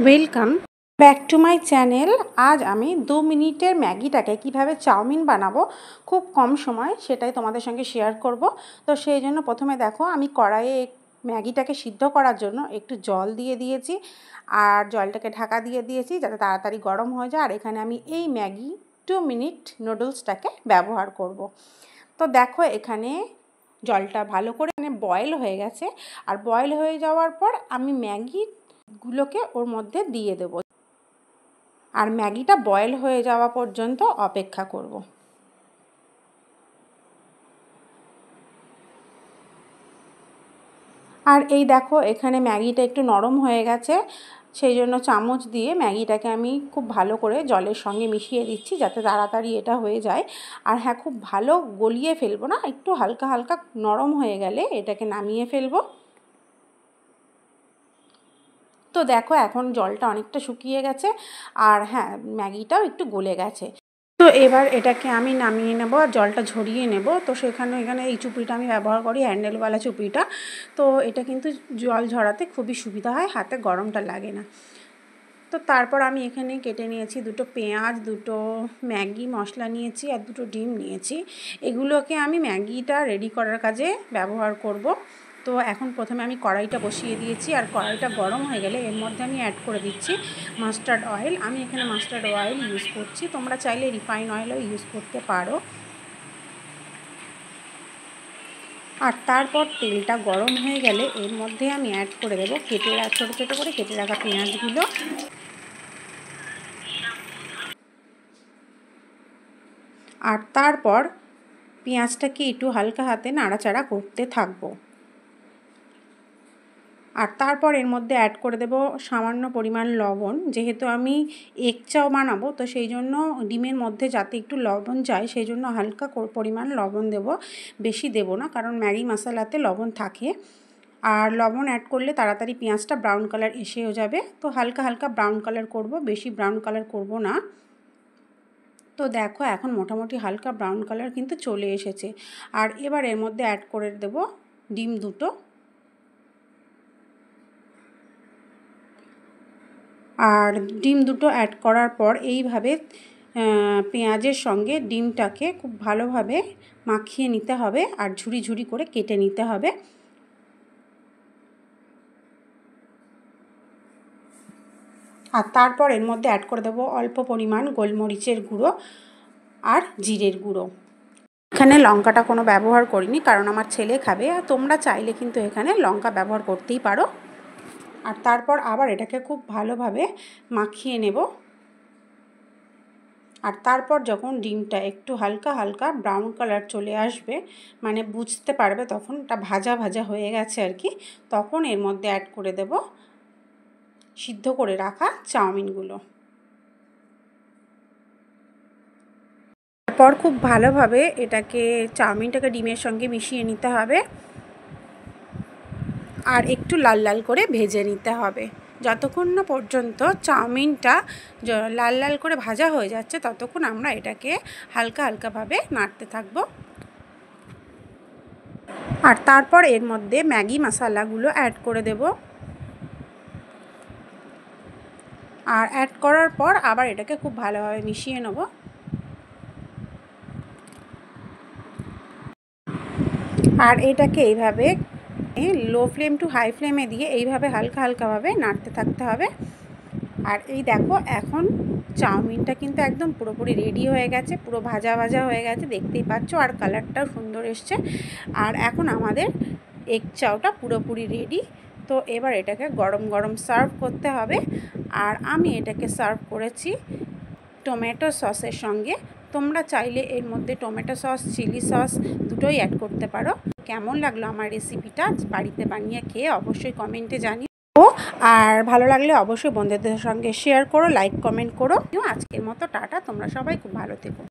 Welcome back to my channel. আজ আমি 2 মিনিটের ম্যাগিটাকে কিভাবে চাউমিন বানাবো খুব কম সময় সেটাই তোমাদের সঙ্গে শেয়ার করব। তো সেই জন্য প্রথমে দেখো আমি কড়াইয়ে ম্যাগিটাকে সিদ্ধ করার জন্য একটু জল দিয়ে দিয়েছি আর জলটাকে ঢাকা দিয়ে দিয়েছি যাতে তাড়াতাড়ি গরম হয়ে যায়। আর এখানে আমি এই ম্যাগি 2 মিনিট নুডলসটাকে ব্যবহার করব। তো দেখো এখানে জলটা ভালো করে বয়েল হয়ে গেছে আর বয়েল হয়ে যাওয়ার পর আমি ম্যাগিগুলোকে ওর মধ্যে দিয়ে দেব আর ম্যাগিটা বয়েল হয়ে যাওয়া পর্যন্ত অপেক্ষা করব। আর এই দেখো এখানে ম্যাগিটা একটু নরম হয়ে গেছে, সেই জন্য চামচ দিয়ে ম্যাগিটাকে আমি খুব ভালো করে জলের সঙ্গে মিশিয়ে দিচ্ছি যাতে তাড়াতাড়ি এটা হয়ে যায়। আর হ্যাঁ, খুব ভালো গলিয়ে ফেলবো না, একটু হালকা হালকা নরম হয়ে গেলে এটাকে নামিয়ে ফেলবো। তো দেখো এখন জলটা অনেকটা শুকিয়ে গেছে আর হ্যাঁ ম্যাগিটাও একটু গলে গেছে। তো এবার এটাকে আমি নামিয়ে নেব আর জলটা ঝরিয়ে নেব। তো এখানে এই চুপিটা আমি ব্যবহার করি, হ্যান্ডেলওয়ালা চুপিটা। তো এটা কিন্তু জল ঝরাতে খুবই সুবিধা হয়, হাতে গরমটা লাগে না। তো তারপর আমি এখানে কেটে নিয়েছি 2টো পেঁয়াজ, 2টো ম্যাগি মশলা নিয়েছি আর 2টো ডিম নিয়েছি। এগুলোকে আমি ম্যাগিটা রেডি করার কাজে ব্যবহার করব। তো এখন প্রথমে আমি কড়াইটা বসিয়ে দিয়েছি আর কড়াইটা গরম হয়ে গেলে এর মধ্যে আমি অ্যাড করে দিচ্ছি মাস্টার্ড অয়েল। আমি এখানে মাস্টার্ড অয়েল ইউজ করছি, তোমরা চাইলে রিফাইন অয়েলও ইউজ করতে পারো। আর তারপর তেলটা গরম হয়ে গেলে এর মধ্যে আমি অ্যাড করে দেবো ছোটো ছোটো করে কেটে রাখা পেঁয়াজগুলো। আর তারপর পেঁয়াজটাকে একটু হালকা হাতে নাড়াচাড়া করতে থাকবো। আর তারপর এর মধ্যে অ্যাড করে দেব সামান্য পরিমাণ লবণ। যেহেতু আমি এগ চাও বানাবো তো সেই জন্য ডিমের মধ্যে যাতে একটু লবণ যায় সেই জন্য হালকা পরিমাণ লবণ দেব, বেশি দেব না কারণ ম্যাগি মশলাতে লবণ থাকে। আর লবণ অ্যাড করলে তাড়াতাড়ি পেঁয়াজটা ব্রাউন কালার এসেও যাবে। তো হালকা হালকা ব্রাউন কালার করব, বেশি ব্রাউন কালার করব না। তো দেখো এখন মোটামুটি হালকা ব্রাউন কালার কিন্তু চলে এসেছে। আর এবার এর মধ্যে অ্যাড করে দেব ডিম 2টো। আর ডিম 2টো অ্যাড করার পর এইভাবে পেঁয়াজের সঙ্গে ডিমটাকে খুব ভালোভাবে মাখিয়ে নিতে হবে আর ঝুরি ঝুরি করে কেটে নিতে হবে। আর তারপর এর মধ্যে অ্যাড করে দেবো অল্প পরিমাণ গোলমরিচের গুঁড়ো আর জিরের গুঁড়ো। এখানে লঙ্কাটা কোনো ব্যবহার করিনি কারণ আমার ছেলে খাবে, আর তোমরা চাইলে কিন্তু এখানে লঙ্কা ব্যবহার করতেই পারো। আর তারপর আবার এটাকে খুব ভালোভাবে মাখিয়ে নেব। আর তারপর যখন ডিমটা একটু হালকা হালকা ব্রাউন কালার চলে আসবে, মানে বুঝতে পারবে তখন এটা ভাজা ভাজা হয়ে গেছে আর কি, তখন এর মধ্যে অ্যাড করে দেব সিদ্ধ করে রাখা চাউমিনগুলো। তারপর খুব ভালোভাবে চাউমিনটাকে ডিমের সঙ্গে মিশিয়ে নিতে হবে আর একটু লাল লাল করে ভেজে নিতে হবে। যতক্ষণ না পর্যন্ত চাউমিনটা লাল লাল করে ভাজা হয়ে যাচ্ছে ততক্ষণ আমরা এটাকে হালকা হালকাভাবে নাড়তে থাকবো। আর তারপর এর মধ্যে ম্যাগি মশলাগুলো অ্যাড করে দেব। আর অ্যাড করার পর আবার এটাকে খুব ভালোভাবে মিশিয়ে নেব। আর এটাকে এইভাবে লো ফ্লেম টু হাই ফ্লেমে দিয়ে এইভাবে হালকা হালকাভাবে নাড়তে থাকতে হবে। আর এই দেখো এখন চাউমিনটা কিন্তু একদম পুরোপুরি রেডি হয়ে গেছে, পুরো ভাজা ভাজা হয়ে গেছে, দেখতেই পাচ্ছ, আর কালারটাও সুন্দর এসছে। আর এখন আমাদের এগ চাউটা পুরোপুরি রেডি। তো এবার এটাকে গরম গরম সার্ভ করতে হবে। আর আমি এটাকে সার্ভ করেছি টমেটো সসের সঙ্গে। তোমরা চাইলে এর মধ্যে টমেটো সস, চিলি সস দুটোই অ্যাড করতে পারো। কেমন লাগলো আমার রেসিপিটা বাড়িতে বানিয়ে খেয়ে অবশ্যই কমেন্টে জানিও। আর ভালো লাগলে অবশ্যই বন্ধুদের সঙ্গে শেয়ার করো, লাইক কমেন্ট করো। আজকের মতো টাটা, তোমরা সবাই খুব ভালো থেকো।